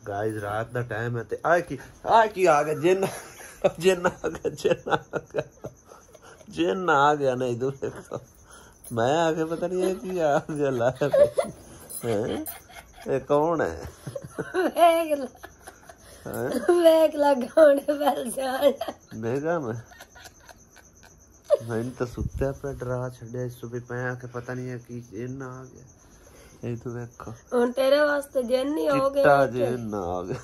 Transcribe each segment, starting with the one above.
Guys रात का time है ते आ की आ गया जिन जिन आ गया जिन आ गया नहीं तू देखो मैं आके पता नहीं है कि आ गया ला हैं ये कौन है वेग लगाने पहल जान देखा मैं तो सुत्ते पे डरा छड़े सुबह मैं आके पता नहीं है कि जिन आ गया ये तो देखो हुन तेरे वास्ते जिन ही हो गया चिट्टा जिन आ गया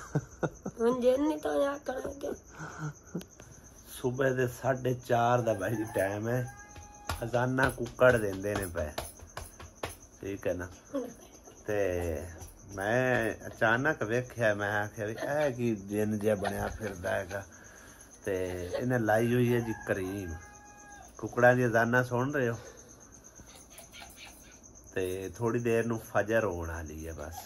हुन जिन ही तो आकण लगे सुबह दे 4:30 दा भाई टाइम है अजाना कुकड़ देंदे ने पे ठीक है ना ते मैं अचानक वेख्या मैं आख्या ऐ कि जिन जे बनया फिरदा हैगा ते इन्हें लाई हुई है जी करीम कुकड़ा दी अजाना सुन रहे हो ते थोड़ी देर नू फजर होने वाली है बस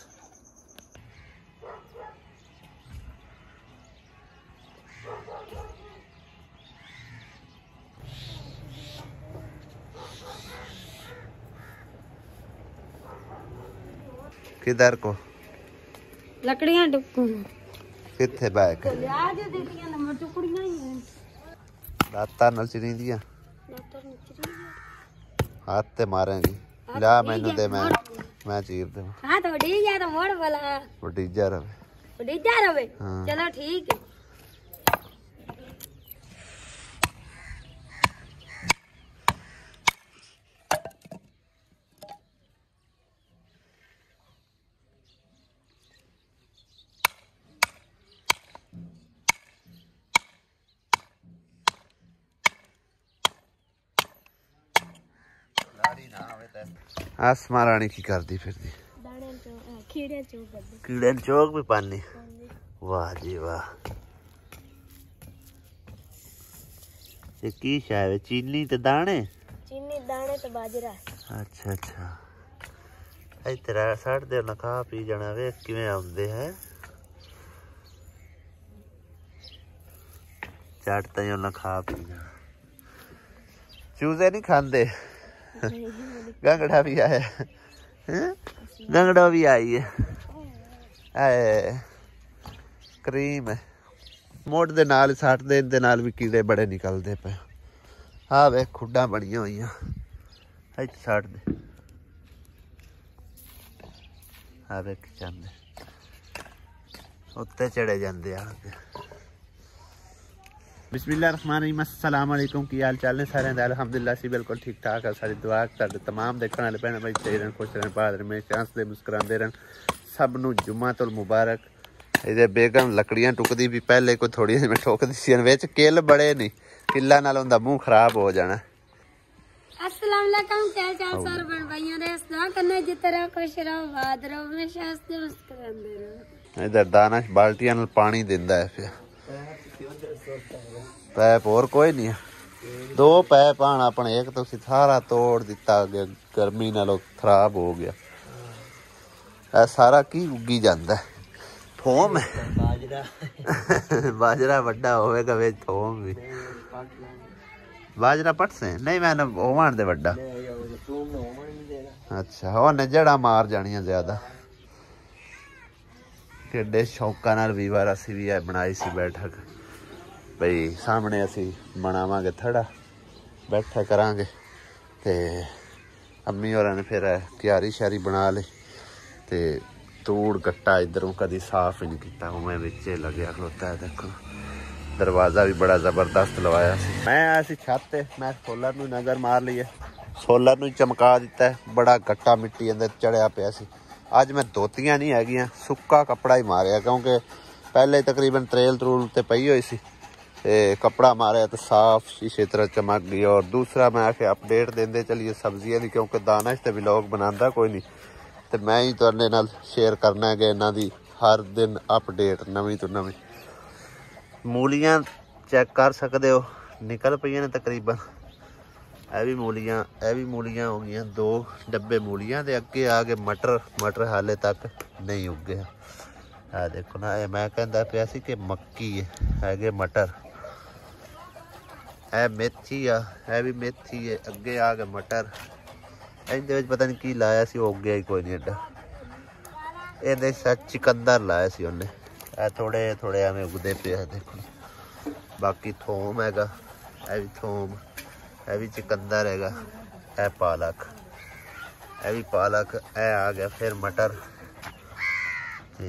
किधर को लकड़ियां टुकू किथे बैग लिया जो देतियां नंबर टुकड़ियां ही हैं दाता नल चिनी दिया हाथ ते मारेंगी ला मैनू दे मैं चीर दे हां तो डी जा तो मोड़ वाला वडीजा रवे हाँ। चलो ठीक है आसमा रानी की करती फिरती कीड़े चौक भी पानी वाह जी वाह ये की शायद चीनी ते दाने तो बाजरा अच्छा अच्छा इधर साढ़े दे ना खा पी जाना वे किवें आउंदे है चट तई ना खा पी जाना चूजे नहीं खांदे गंगड़ा भी आया गंगड़ा भी आई है क्रीम है मोट दे नाल सट दे नाल भी कीड़े बड़े निकलते पे हाँ वे खुडा बनिया हुई सट दे हाँ वे चाहते उत्ते चढ़े जाते आगे बिस्मिल्लाहिर्रहमानिर्रहीम अस्सलाम वालेकुम की हाल चाल ने सारे दा अल्हम्दुलिल्लाह सी बिल्कुल ठीक ठाक है सारी दुआ कर तमाम देखने वाले भैन भाई सही रहन खुश रहन बाद में हंसदे मुस्कुराते रहन सब नू जुम्मातुल मुबारक इधर बेगम लकड़ियां टुकदी भी पहले कोई थोड़ी मैं ठोकदी सी विच किल बड़े नहीं किल्ला नाल उंदा मुंह खराब हो जाना अस्सलाम वालेकुम क्या चाल सारे बहन भाइयों रे दुआ करने जितरा खुश रहो बाद रहो हमेशा हंसदे मुस्कुराते रहो इधर दानिश बाल्टियां नाल पानी दिंदा है फिर पैप और कोई नहीं है दो पैप आना अपने एक तो सारा तोड़ दिता गर्मी नालों खराब हो गया ऐ सारा की उगी जाता है थोम है बाजरा बड़ा होगा वे थोम भी बाजरा पट से नहीं मैं ओवन दे बड़ा अच्छा और जड़ा मार जानिया ज्यादा किड्डे शौका नाल भी बार असी भी बनाई सी बैठक बई सामने असी बनावांगे थड़ा बैठा करांगे ते अम्मी होरां ने फिर क्यारी श्यारी बना ली ते तूड़ कट्टा इधरों कदी साफ ही नहीं किया उमें विचे लग्या खलोता है देखो दरवाजा भी बड़ा जबरदस्त लवाया मैं आया सी छत ते मैं सोलर नूं नजर मार ली है सोलर नूं चमका दिता है बड़ा गट्टा मिट्टी अंदर चढ़िया पिया सी अज मैं धोतियां नहीं हैगियां सुक्का कपड़ा ही मारिया क्योंकि पहले तकरीबन त्रेल त्रूल ते पई हुई सी कपड़ा मारे तो साफ शीशे तरह चमक गई और दूसरा मैं आके अपडेट देंदे चलिए सब्जियां दी क्योंकि दानिश ते व्लॉग बनांदा कोई नहीं तो मैं ही तुहाडे नाल शेयर करना है कि इन्हां दी हर दिन अपडेट नवीं तो नवीं मूलियां चेक कर सकते हो निकल पईयां ने तकरीबन ए भी मूलियां हो गई 2 डब्बे मूलियां दे अगे आ गए मटर हाले तक नहीं उगे आ देखो ना ये मैं कहता पिया सी कि मक्की है मटर है मेथी है भी मेथी है अगे आ गए मटर इहदे पता नहीं की लाया सी उग गया ही कोई नहीं एडा ये चकंदर लाया सी उन्हें थोड़े थोड़े एवं उगते पे देखो। बाकी थोम हैगा, यह भी थोम, यह भी चुकंदर हैगा, यह पालक, यह भी पालक, यह आ गया फिर मटर। ते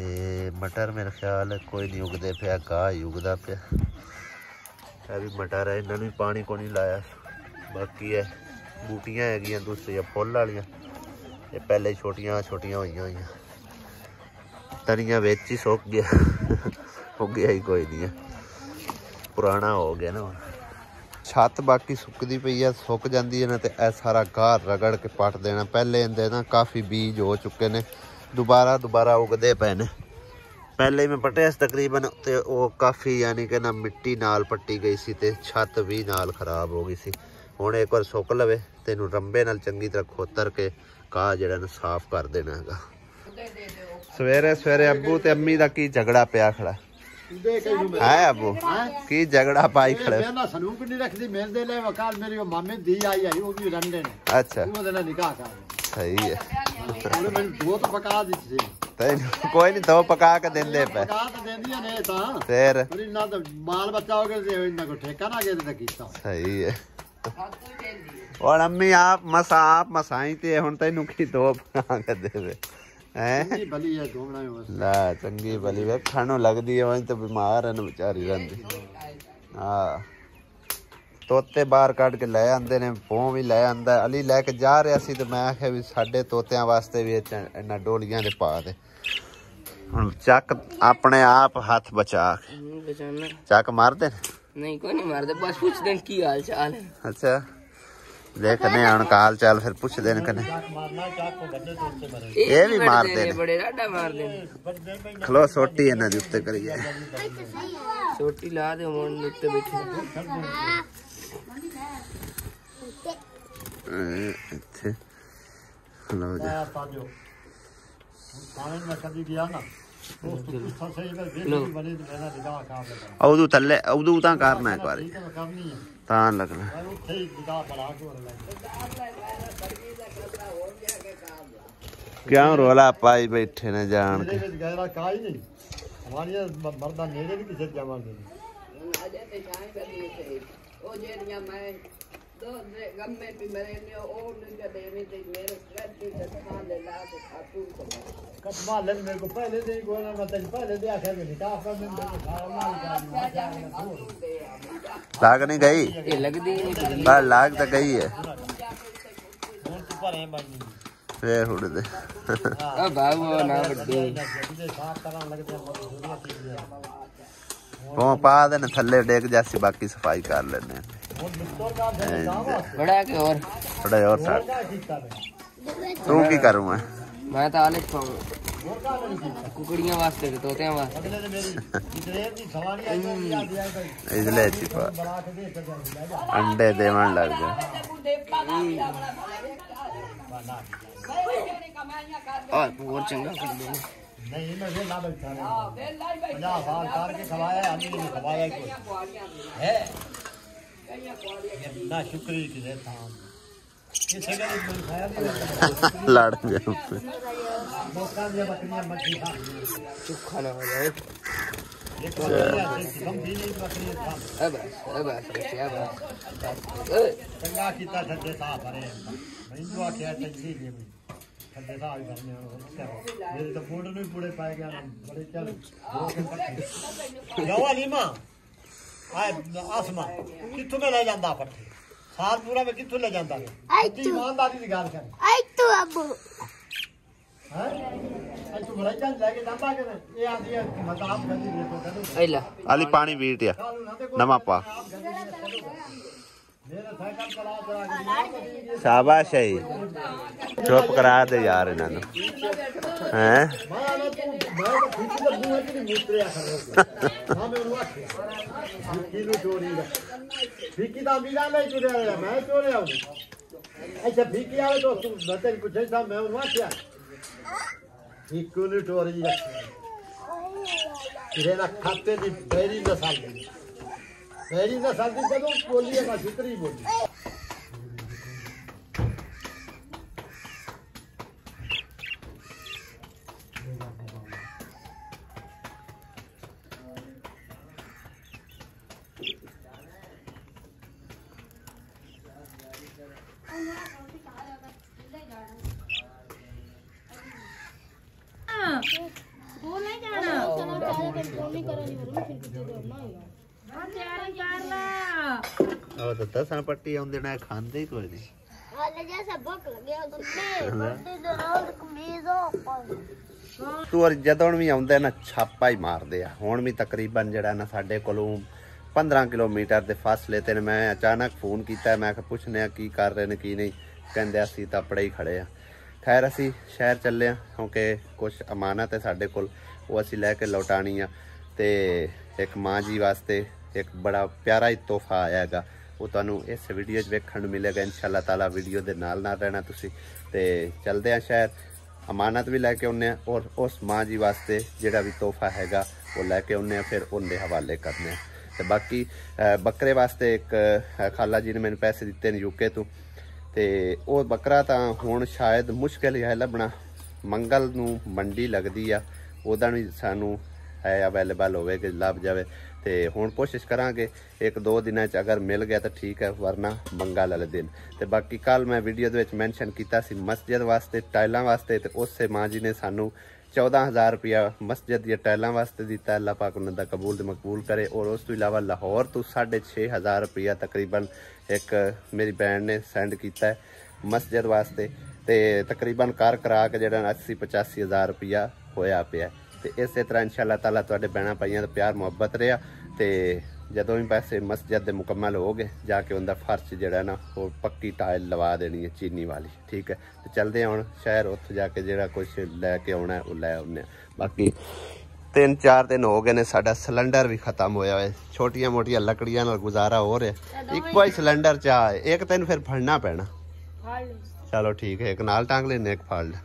मटर मेरा ख्याल है कोई नहीं उगते पे, घाह ही उगता पे। यह भी मटर है, इन्होंने भी पानी को नहीं लाया। बाकी है बूटियां है दूसरिया फुल वालियां, ये पहले छोटियां छोटियां हुई हुई। तनिया विच ही सुक गया उगया ही कोई नहीं है, पुराना हो गया ना। छत बाकी सुकती पई है, सुक जाती है ना तो यह सारा घाह रगड़ के पट देना। पहले इहदे ना काफ़ी बीज हो चुके ने, दोबारा दोबारा उगते पे ने। पहले मैं पटिया तकरीबन तो वो काफ़ी यानी कि ना मिट्टी नाल पट्टी गई सी ते छत भी नाल खराब हो गई सी। हुण एक बार सुक लवे तो इनू रंबे नाल चंगी तरह खोतर के घाह जिहड़ा ना साफ कर देना हैगा। सवेरे सवेरे अब्बू ते अम्मी दा की झगड़ा पिया खड़ा है अब्बू, की झगड़ा पाई खड़े? मैं सनूक नहीं रखदी मेरे दे ले वकाल मेरी मामे दी आई है वो भी रंडे ने। अच्छा ओदे नाल निकाह कर सही है। ਉਹਨੇ ਮੈਨੂੰ ਦੋ ਤਾਂ ਪਕਾ ਦਿੱਤੀ ਸੀ। कोई नहीं दो पका के देंदे पे ਪਕਾ ਤਾਂ ਦਿੰਦੀਆਂ ਨੇ ਤਾਂ फिर ਮੇਰੀ ਨਾ ਤਾਂ ਮਾਲ ਬੱਚਾ ਹੋ ਗਿਆ ਤੇ ਇਹਨਾਂ ਕੋ ਠੇਕਾ ਨਾ ਗਿਆ ਤੇ ਕੀਤਾ। सही है। और अम्मी आप मसाई ते हुण तैनू की दो पका के देवे हैं? ਚੰਗੀ ਭਲੀ ਹੈ ਦੋਮਣਾ ਬਸ। ला चंगी भली वेखण नूं लगदी है वहीं तो बीमार है ना बेचारी रहिंदी। हाँ तोते बाहर कढ़ के लै आंदे ने, पों भी लै आंदा। अली लैके जा रहा सी तो मैं आख्या भी साडे तोतियां वास्ते भी इन्हां डोलियां दे पा दे। हुण चक अपने आप हाथ बचा के चक मार दे। नहीं कोई नहीं मारते, बस पूछ दें की हाल चाल है। अच्छा देखने हुण हाल चाल फिर पुछ देन कने ये भी मार दे बड़े डाडा मार दे। खलो सोटी इन्हां दे उत्ते करिए, सोटी ला दे मोन उत्ते बैठे इत्थे खलो जा। उदू थल्ले उदू तां करना एक बारी तां लगना। क्यों रोला पाई बैठे ने जान के? मर्दा नेड़े भी किसे जमा दे कसमा ले मेरे को पहले दे गोना मत पहले दे आखे निकाह कर में लाग नहीं गई? ये लगदी नहीं पर लाग तो गई है भरे बन फिर उड़ दे। आ बाबू ना बड्डी साफ करन लगते वो पा देने थल्ले डेग जैसी, बाकी सफाई कर लेने बड़ा के और थोड़ा और साथ। तू की करूँ मैं तो आले पाऊं कुकड़ियां वास्ते के तोतियां वास्ते इसलिए छिपा अंडे देवन लग गए। और चंगा कर दे नहीं मैं ये ना बैठा रहा 50 साल कार के खवाया आदमी ने खवाया कोई है ना शुक्री की देता हूं ये सगले में खाया लड़ गए मौका दिया बकरियां मच्छी खा चुखा ना हो जाए। ये तो कम भी नहीं बकरियां खा बस चंगा कीता ठड्डे साफ भरे मैं जो आख्या चंगी जी ठड्डे साफ करने मेरे तो फोड़ नहीं पूरे पाए गया बड़े चल जाओ अलीमा आए आसमा किथों में ले जांदा पट्टे साल पूरा में किथों ले जांदा ईमानदारी की गल कर आई तू अबू हैं आई तू बड़ा जान लेके जांदा के ये आंदी मजाक करदी है तो कदों एला अली पानी पीट या नमा पा मेरा साइकिल चला चला के शाबाश है चुप करा दे यार इन्होंने हैं मां तू मैं तो ठीक लगू है कि मुतरिया कर हां मैं उनको किलो चोरी का फीकी दा मीरा ले चुरे मैं चोरे आऊं अच्छा फीकी आवे तो तू बतेन पूछे था मैं उनको क्या किलो चोरी का तेरे ना खाते दी बेरी नस्ल दी कदों बोली है सुतरी बोली ਉਹ ਤਾਂ ਦਸਾਂ ਪੱਟੀ ਆਉਂਦੇ ਨੇ ਖਾਂਦੇ ਹੀ ਕੋਈ ਨਹੀਂ ਤੂੰ ਜਦੋਂ ਵੀ ਆਉਂਦਾ ਨਾ ਛਾਪਾ ਹੀ ਮਾਰਦੇ ਆ ਹੁਣ ਵੀ ਤਕਰੀਬਨ ਜਿਹੜਾ ਨਾ ਸਾਡੇ ਕੋਲੋਂ 15 ਕਿਲੋਮੀਟਰ ਦੇ ਫਾਸਲੇ ਤੇ ਮੈਂ ਅਚਾਨਕ ਫੋਨ ਕੀਤਾ ਮੈਂ ਕਿਹਾ ਪੁੱਛਨੇ ਆ ਕੀ ਕਰ ਰਹੇ ਨੇ ਕੀ ਨਹੀਂ ਕਹਿੰਦੇ ਅਸੀਂ ਤਾਂ ਆਪਣੇ ਹੀ ਖੜੇ ਆ ਖੈਰ ਅਸੀਂ ਸ਼ਹਿਰ ਚੱਲੇ ਆ ਕਿਉਂਕਿ ਕੁਝ ਅਮਾਨਤ ਹੈ ਸਾਡੇ ਕੋਲ ਉਹ ਅਸੀਂ ਲੈ ਕੇ ਲੌਟਾਣੀ ਆ ਤੇ ਇੱਕ ਮਾਂ ਜੀ ਵਾਸਤੇ ਇੱਕ ਬੜਾ ਪਿਆਰਾ ਹੀ ਤੋਹਫਾ ਆਇਆ ਹੈਗਾ ਉਹ ਤੁਹਾਨੂੰ ਇਸ ਵੀਡੀਓ 'ਚ ਵੇਖਣ ਨੂੰ ਮਿਲੇਗਾ ਇਨਸ਼ਾਅੱਲਾ ਤਾਲਾ ਵੀਡੀਓ ਦੇ ਨਾਲ ਰਹਿਣਾ ਤੁਸੀਂ ਤੇ ਚੱਲਦੇ ਆ ਸ਼ਹਿਰ ਅਮਾਨਤ ਵੀ ਲੈ ਕੇ ਆਉਂਦੇ ਆ ਔਰ ਉਸ ਮਾਂ ਜੀ ਵਾਸਤੇ ਜਿਹੜਾ ਵੀ ਤੋਹਫਾ ਹੈਗਾ ਉਹ ਲੈ ਕੇ ਆਉਂਦੇ ਆ ਫਿਰ ਉਹਦੇ ਹਵਾਲੇ ਕਰਨੇ ਆ ਤੇ ਬਾਕੀ ਬੱਕਰੇ ਵਾਸਤੇ ਇੱਕ ਖਾਲਾ ਜੀ ਨੇ ਮੈਨੂੰ ਪੈਸੇ ਦਿੱਤੇ ਨੇ ਯੂਕੇ ਤੋਂ ਤੇ ਉਹ ਬੱਕਰਾ ਤਾਂ ਹੁਣ ਸ਼ਾਇਦ ਮੁਸ਼ਕਿਲ ਹੀ ਹੈ ਲੱਭਣਾ ਮੰਗਲ ਨੂੰ ਮੰਡੀ ਲੱਗਦੀ ਆ ਉਹਦਾ ਵੀ ਸਾਨੂੰ ਹੈ ਅਵੇਲੇਬਲ ਹੋਵੇ ਕਿ ਲੱਭ ਜਾਵੇ ਤੇ ਹੁਣ ਕੋਸ਼ਿਸ਼ ਕਰਾਂਗੇ 1-2 ਦਿਨਾਂ 'ਚ ਅਗਰ ਮਿਲ ਗਿਆ ਤਾਂ ਠੀਕ ਹੈ ਵਰਨਾ ਮੰਗਲ ਵਾਲੇ ਦਿਨ ਤੇ ਬਾਕੀ ਕੱਲ ਮੈਂ ਵੀਡੀਓ ਦੇ ਵਿੱਚ ਮੈਂਸ਼ਨ ਕੀਤਾ ਸੀ ਮਸਜਿਦ ਵਾਸਤੇ ਟਾਈਲਾਂ ਵਾਸਤੇ ਤੇ ਉਸੇ ਮਾਂ ਜੀ ਨੇ ਸਾਨੂੰ 14,000 रुपया मस्जिद या टाइलों वास्ते दिता अल्लाह पाक उन्होंने दा कबूल ते मकबूल करे और उस तो इलावा लाहौर तो 6,500 रुपया तकरीबन एक मेरी भैन ने सेंड किया है मस्जिद वास्ते ते तकरीबन कर करा के जो 80-85 हज़ार रुपया होया पिया ते इस तरह इंशाअल्लाह ताला तुहाडे भैणां भाइयां दा प्यार मुहब्बत रहा ते जदों भी पैसे मस्जिद दे मुकम्मल हो गए जाके उनका फर्श जो ना वो पक्की टाइल लवा देनी है चीनी वाली ठीक है तो चलते हैं हुण शहर उत्थे जाके जो कुछ लैके आना है वो लै आने बाकी 3-4 दिन हो गए ने साडा सिलेंडर भी खत्म होया है छोटिया मोटिया लकड़ियां नाल गुजारा हो रहा इक्को ही सिलेंडर चाह एक तेन फिर फड़ना पैना चलो ठीक है एक नाल टांग लेने एक फाड़ ले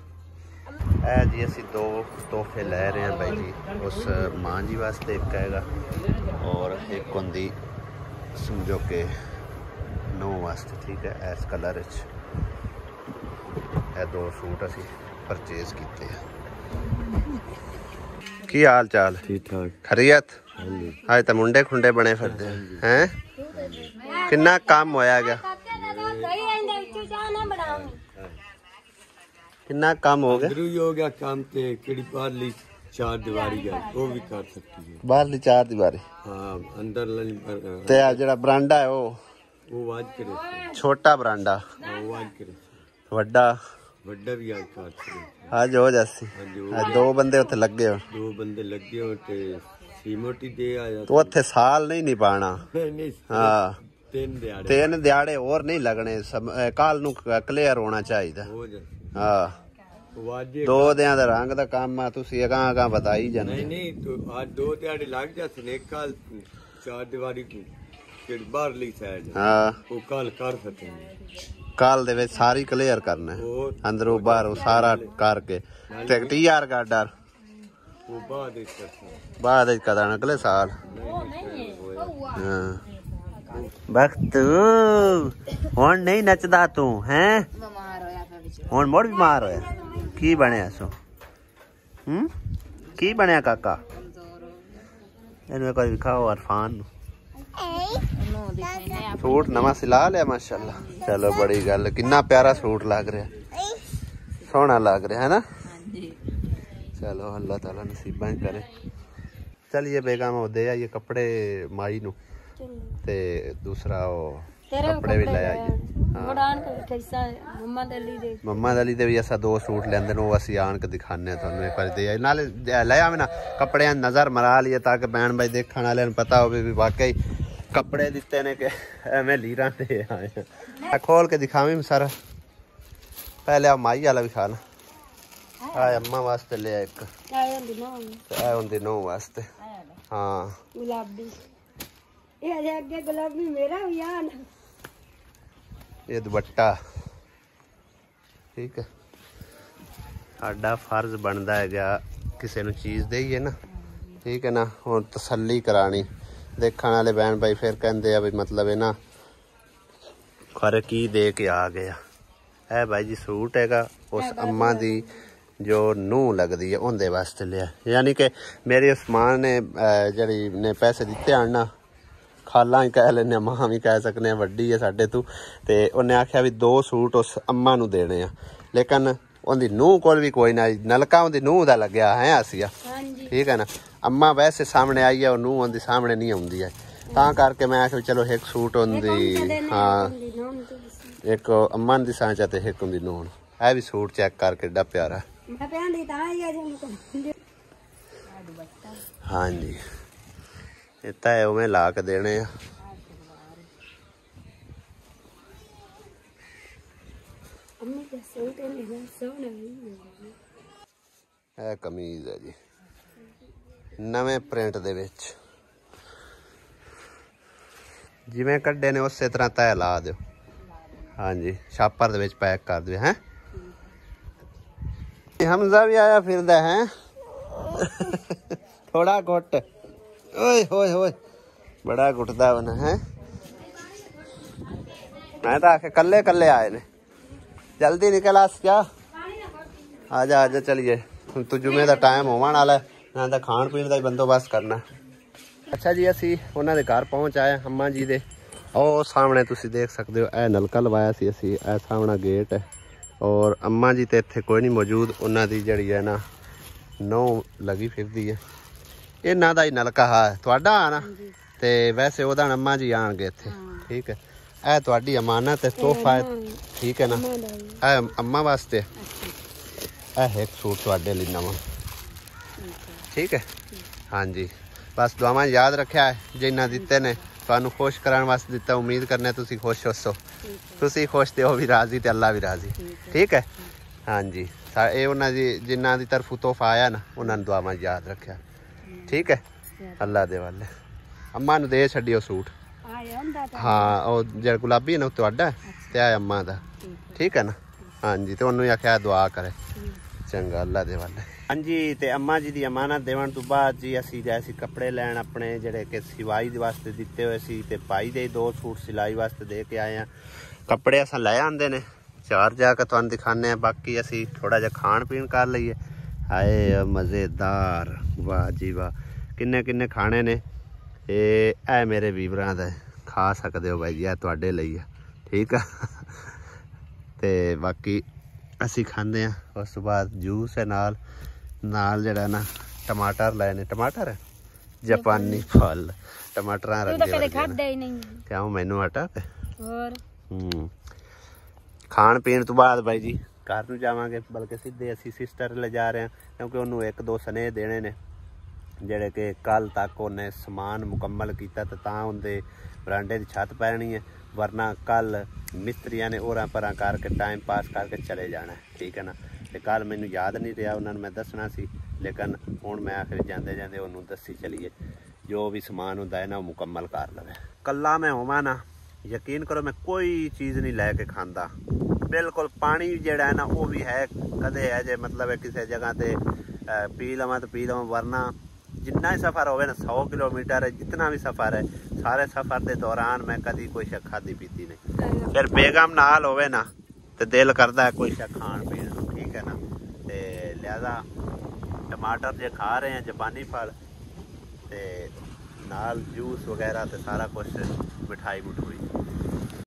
जी असी 2 तोहफे लै रहे हैं भाई जी उस मां जी वास्ते एक हैगा और एक होंदी समझो के नौ वास्ते ठीक है इस कलर ये 2 सूट असी परचेज किए की हाल चाल ठीक ठाक खरीयत अज तो मुंडे खुंडे बने फिरदे हैं किन्ना काम होया गया किन्ना काम हो गया जरूरी हो गया काम ते केड़ी बाहरली 4 दीवारी है वो भी कर सकती है बाहरली 4 दीवारी हां अंदर ते आ जेड़ा बरांडा है वो वाज करे छोटा बरांडा हां वो वाज करे वड्डा वड्डा भी आज कर करे आज हो जासी आज 2 बंदे उत्थे लगे हो 2 बंदे लगे हो ते सीमोटी दे आया तो उत्थे साल नहीं पाना नहीं हां 3 दिहाड़े और नहीं लगने काल नू क्लियर होना चाहिए हो जाए हाँ 2 दिन का रंग का काम है तुसी अगां बताई जाने नहीं तो आज 2 दिहाड़े लग जाते ने कल 4 दीवारी की बाहरली साइड हाँ वो कल कर सकते हैं कल दे विच सारी क्लियर करना है अंदरों बाहरों सारा करके ते टीआर का डर वो बाद कदा अगले साल हाँ वक्त हुण नहीं नचदा तू हैं हुण मुड़ बीमार होया की बनया सो की बनया काका इन्हें कोई दिखाओ अरफान सूट नवा सिला लिया माशाल्लाह चलो बड़ी गल किन्ना प्यारा सूट लग रहा सोहना लग रहा है ना चलो अल्लाह ताला नसीबा ही करे चलिए बेगम दे आइए कपड़े माई नू ते दूसरा वो कपड़े भी ले आइए मम्मा दली दे भी असा 2 सूट लेंदे ने असी आन के दिखाने तुहानू एक बार दे नाले ले आवे ना कपड़े नजर मरा लिए ताकि बहन भाई देखने वाले पता हो भी वाकई कपड़े दिते ने कि एवें लीरां ते आए खोल के दिखावी सारा पहले आ माई वाला भी खाना आ अम्मा वास्ते ले एक आ हुंदी नौ वास्ते हां गुलाबी ये आगे गुलाबी मेरा भी आना ये दुपट्टा ठीक है साडा फर्ज बनता है किसी नू चीज़ देइए ना ठीक है ना हुण तसल्ली करानी देखने वाले बहन भाई फिर कहते हैं भी मतलब है ना खरे की दे के आ गया है भाई जी सूट हैगा उस अम्मा दी जो नूह लगती है उनके वास्ते लिया यानी कि मेरी उस मां ने जड़ी ने पैसे दिते आन ना खाला ही कह लेने मां भी कह सकने वड्डी है साडे तू ते उन्हें आख्या भी 2 सूट उस अम्मा नू देने आ लेकिन ਉਹਦੀ ਨੂੰਹ ਕੋਲ ਵੀ ਕੋਈ ਨਾ ਨਲਕਾ ਉਹਦੀ ਨੂੰਹ ਦਾ ਲੱਗਿਆ ਹੈ ਆਸੀਆ ਹਾਂਜੀ ਠੀਕ ਹੈ ਨਾ ਅੰਮਾ ਵੈਸੇ ਸਾਹਮਣੇ ਆਈ ਹੈ ਉਹ ਨੂੰਹ ਉਹਦੀ ਸਾਹਮਣੇ ਨਹੀਂ ਆਉਂਦੀ ਹੈ ਤਾਂ ਕਰਕੇ ਮੈਂ ਆਖਿਆ ਚਲੋ ਇੱਕ ਸੂਟ ਹੁੰਦੀ ਹਾਂ ਇੱਕ ਅੰਮਾ ਦੀ ਸਾਂਚਾ ਤੇ ਇੱਕ ਹੁੰਦੀ ਨੂੰਹ ਇਹ ਵੀ ਸੂਟ ਚੈੱਕ ਕਰਕੇ ਏਡਾ ਪਿਆਰਾ ਮੈਂ ਕਹਿੰਦੀ ਤਾਂ ਹੀ ਆ ਜੀ ਹਾਂਜੀ ਇਹ ਤਾਂ ਉਵੇਂ ਲਾ ਕੇ ਦੇਣੇ ਆ ਅੰਮੀ ਦੇ ਸੂਟ ਨੇ ਸੋਹਣਾ ਇਹ ਕਮੀਜ਼ ਹੈ ਜੀ ਨਵੇਂ ਪ੍ਰਿੰਟ ਦੇ ਵਿੱਚ ਜਿਵੇਂ ਕੱਢੇ ਨੇ ਉਸੇ ਤਰ੍ਹਾਂ ਤੈ ਲਾ ਦਿਓ ਹਾਂਜੀ ਛਾਪਰ ਦੇ ਵਿੱਚ ਪੈਕ ਕਰ ਦਿਓ ਹੈ ਹਮਜ਼ਾ ਵੀ ਆਇਆ ਫਿਰਦਾ ਹੈ ਥੋੜਾ ਘੁੱਟ ਓਏ ਹੋਏ ਹੋਏ ਬੜਾ ਘੁੱਟਦਾ ਬਣਾ ਹੈ ਮੈਂ ਤਾਂ ਆਖੇ ਕੱਲੇ ਕੱਲੇ ਆਏ ਨੇ ਜਲਦੀ ਨਿਕਲ ਆਸ ਕਿਆ ਆ ਜਾ ਚਲੀਏ ਹੁਣ ਤੂੰ ਜੁਮੇ ਦਾ ਟਾਈਮ ਹੋਣ ਵਾਲਾ ਨਾ ਤਾਂ ਖਾਣ ਪੀਣ ਦਾ ਹੀ ਬੰਦੋਬਸਤ ਕਰਨਾ ਅੱਛਾ ਜੀ ਅਸੀਂ ਉਹਨਾਂ ਦੇ ਘਰ ਪਹੁੰਚ ਆਏ ਅੰਮਾ ਜੀ ਦੇ ਉਹ ਸਾਹਮਣੇ ਤੁਸੀਂ ਦੇਖ ਸਕਦੇ ਹੋ ਇਹ ਨਲਕਾ ਲਵਾਇਆ ਸੀ ਅਸੀਂ ਇਹ ਸਾਹਮਣਾ ਗੇਟ ਹੈ ਔਰ ਅੰਮਾ ਜੀ ਤੇ ਇੱਥੇ ਕੋਈ ਨਹੀਂ ਮੌਜੂਦ ਉਹਨਾਂ ਦੀ ਜਿਹੜੀ ਹੈ ਨਾ ਨਹੁੰ ਲੱਗੀ ਫਿਰਦੀ ਹੈ ਇਹਨਾਂ ਦਾ ਹੀ ਨਲਕਾ ਹੈ ਤੁਹਾਡਾ ਆ ਨਾ ਤੇ ਵੈਸੇ ਉਹਦਾ ਅੰਮਾ ਜੀ ਆਣਗੇ ਇੱਥੇ ਠੀਕ ਹੈ ਇਹ ਤੁਹਾਡੀ ਅਮਾਨਤ ਹੈ ਤੋਹਫਾ ਹੈ ਠੀਕ ਹੈ ਨਾ ਇਹ ਅੰਮਾ ਵਾਸਤੇ ਇਹ ਇੱਕ ਸੂਟ ਤੁਹਾਡੇ ਲਈ ਨਵਾਂ ਠੀਕ ਹੈ ਹਾਂਜੀ ਬਸ ਦੁਆਵਾਂ ਯਾਦ ਰੱਖਿਆ ਹੈ ਜਿੰਨਾ ਦਿੱਤੇ ਨੇ ਤੁਹਾਨੂੰ ਖੁਸ਼ ਕਰਨ ਵਾਸਤੇ ਦਿੱਤਾ ਉਮੀਦ ਕਰਨੇ ਤੁਸੀਂ ਖੁਸ਼ ਹੋਸੋ ਤੁਸੀਂ ਖੁਸ਼ ਤੇ ਉਹ ਵੀ ਰਾਜ਼ੀ ਤੇ ਅੱਲਾ ਵੀ ਰਾਜ਼ੀ ਠੀਕ ਹੈ ਹਾਂਜੀ ਇਹ ਉਹਨਾਂ ਦੀ ਜਿਨ੍ਹਾਂ ਦੀ ਤਰਫੋਂ ਤੋਹਫਾ ਆਇਆ ਨਾ ਉਹਨਾਂ ਨੂੰ ਦੁਆਵਾਂ ਯਾਦ ਰੱਖਿਆ ਠੀਕ ਹੈ ਅੱਲਾ ਦੇ ਵਾਲੇ ਅੰਮਾ ਨੂੰ ਦੇ ਛੱਡਿਓ ਸੂਟ ਹਾਂ ਉਹ ਜਿਹੜਾ ਗੁਲਾਬੀ ਹੈ ਨਾ ਉਹ ਤੁਹਾਡਾ ਤੇ ਆ ਅੰਮਾ ਦਾ ਠੀਕ ਹੈ ਨਾ ਹਾਂਜੀ ਤੇ ਉਹਨੂੰ ਆਖਿਆ ਦੁਆ ਕਰੇ ਚੰਗਾ ਅੱਲਾ ਦੇ ਵਾਲੇ ਹਾਂਜੀ ਤੇ ਅੰਮਾ ਜੀ ਦੀ ਅਮਾਨਤ ਦੇਵਣ ਤੋਂ ਬਾਅਦ ਜੀ ਅਸੀਂ ਗਏ ਸੀ ਕੱਪੜੇ ਲੈਣ ਆਪਣੇ ਜਿਹੜੇ ਕਿ ਸਿਵਾਈ ਦੇ ਵਾਸਤੇ ਦਿੱਤੇ ਹੋਏ ਸੀ ਤੇ ਭਾਈ ਦੇ 2 ਸੂਟ ਸਿਲਾਈ ਵਾਸਤੇ ਦੇ ਕੇ ਆਏ ਆ ਕੱਪੜੇ ਅਸਾਂ ਲੈ ਆਂਦੇ ਨੇ 4 ਜਾ ਕੇ ਤੁਹਾਨੂੰ ਦਿਖਾਣੇ ਆ ਬਾਕੀ ਅਸੀਂ ਥੋੜਾ ਜਿਹਾ ਖਾਣ ਪੀਣ ਕਰ ਲਈਏ ਹਾਏ ਮਜ਼ੇਦਾਰ ਵਾਹ ਜੀ ਵਾਹ ਕਿੰਨੇ ਕਿੰਨੇ ਖਾਣੇ ਨੇ ਇਹ ਮੇਰੇ ਵੀਵਰਾਂ ਦਾ ਖਾ ਸਕਦੇ ਹੋ ਬਾਈ ਜੀ ਇਹ ਤੁਹਾਡੇ ਲਈ ਆ ਠੀਕ ਆ ਤੇ ਬਾਕੀ ਅਸੀਂ ਖਾਂਦੇ ਆ ਉਸ ਤੋਂ ਬਾਅਦ ਜੂਸ ਹੈ ਨਾਲ ਜਿਹੜਾ ਨਾ ਟਮਾਟਰ ਲਏ ਨੇ ਟਮਾਟਰ ਜਾਪਾਨੀ ਫਲ ਟਮਾਟਰਾਂ ਰੰਗੇ ਖਾਦੇ ਹੀ ਨਹੀਂ ਕਿਉਂ ਮੈਨੂੰ ਹਟਾ ਤੇ ਹੋਰ ਖਾਣ ਪੀਣ ਤੋਂ ਬਾਅਦ ਬਾਈ ਜੀ ਘਰ ਨੂੰ ਜਾਵਾਂਗੇ ਬਲਕਿ ਸਿੱਧੇ ਅਸੀਂ ਸਿਸਟਰ ਲੈ ਜਾ ਰਹੇ ਹਾਂ ਕਿਉਂਕਿ ਉਹਨੂੰ 1-2 ਸਨੇਹ ਦੇਣੇ ਨੇ ਜਿਹੜੇ ਕਿ ਕੱਲ ਤੱਕ ਉਹਨੇ ਸਮਾਨ ਮੁਕੰਮਲ ਕੀਤਾ ਤਾਂ ਉਹਦੇ ਬਰਾਂਡੇ ਦੀ ਛੱਤ ਪੈਣੀ ਹੈ ਵਰਨਾ ਕੱਲ ਮਿਸਤਰੀਆਂ ਨੇ ਹੋਰਾਂ ਪਰਾਂ ਕਰਕੇ ਟਾਈਮ ਪਾਸ ਕਰਕੇ ਚਲੇ ਜਾਣਾ ਠੀਕ ਹੈ ਨਾ ਤੇ ਕੱਲ ਮੈਨੂੰ ਯਾਦ ਨਹੀਂ ਰਿਹਾ ਉਹਨਾਂ ਨੂੰ ਮੈਂ ਦੱਸਣਾ ਸੀ ਲੇਕਿਨ ਹੁਣ ਮੈਂ ਆਖਿਰ ਜਾਂਦੇ ਜਾਂਦੇ ਉਹਨੂੰ ਦੱਸੀ ਚਲੀਏ ਜੋ ਵੀ ਸਮਾਨ ਹੁੰਦਾ ਹੈ ਨਾ ਉਹ ਮੁਕੰਮਲ ਕਰ ਲਵੇ ਕੱਲਾ ਮੈਂ ਹੋਵਾਂ ਨਾ ਯਕੀਨ ਕਰੋ ਮੈਂ ਕੋਈ ਚੀਜ਼ ਨਹੀਂ ਲੈ ਕੇ ਖਾਂਦਾ ਬਿਲਕੁਲ ਪਾਣੀ ਜਿਹੜਾ ਹੈ ਨਾ ਉਹ ਵੀ ਹੈ ਕਦੇ ਹੈ ਜੇ ਮਤਲਬ ਹੈ ਕਿਸੇ ਜਗ੍ਹਾ ਤੇ ਪੀ ਲਵਾਂ ਤਾਂ ਪੀ ਲਵਾਂ ਵਰਨਾ जिन्ना ही सफ़र होवे ना 100 किलोमीटर है जितना भी सफ़र है सारे सफ़र के दौरान मैं कभी कोई शक खाधी पीती नहीं फिर बेगम नाल होवे ना तो दिल करता है कोई शक खान पीन ठीक है ना तो लिहाजा टमाटर जो खा रहे हैं जापानी फल तो नाल जूस वगैरह तो सारा कुछ मिठाई मुठूई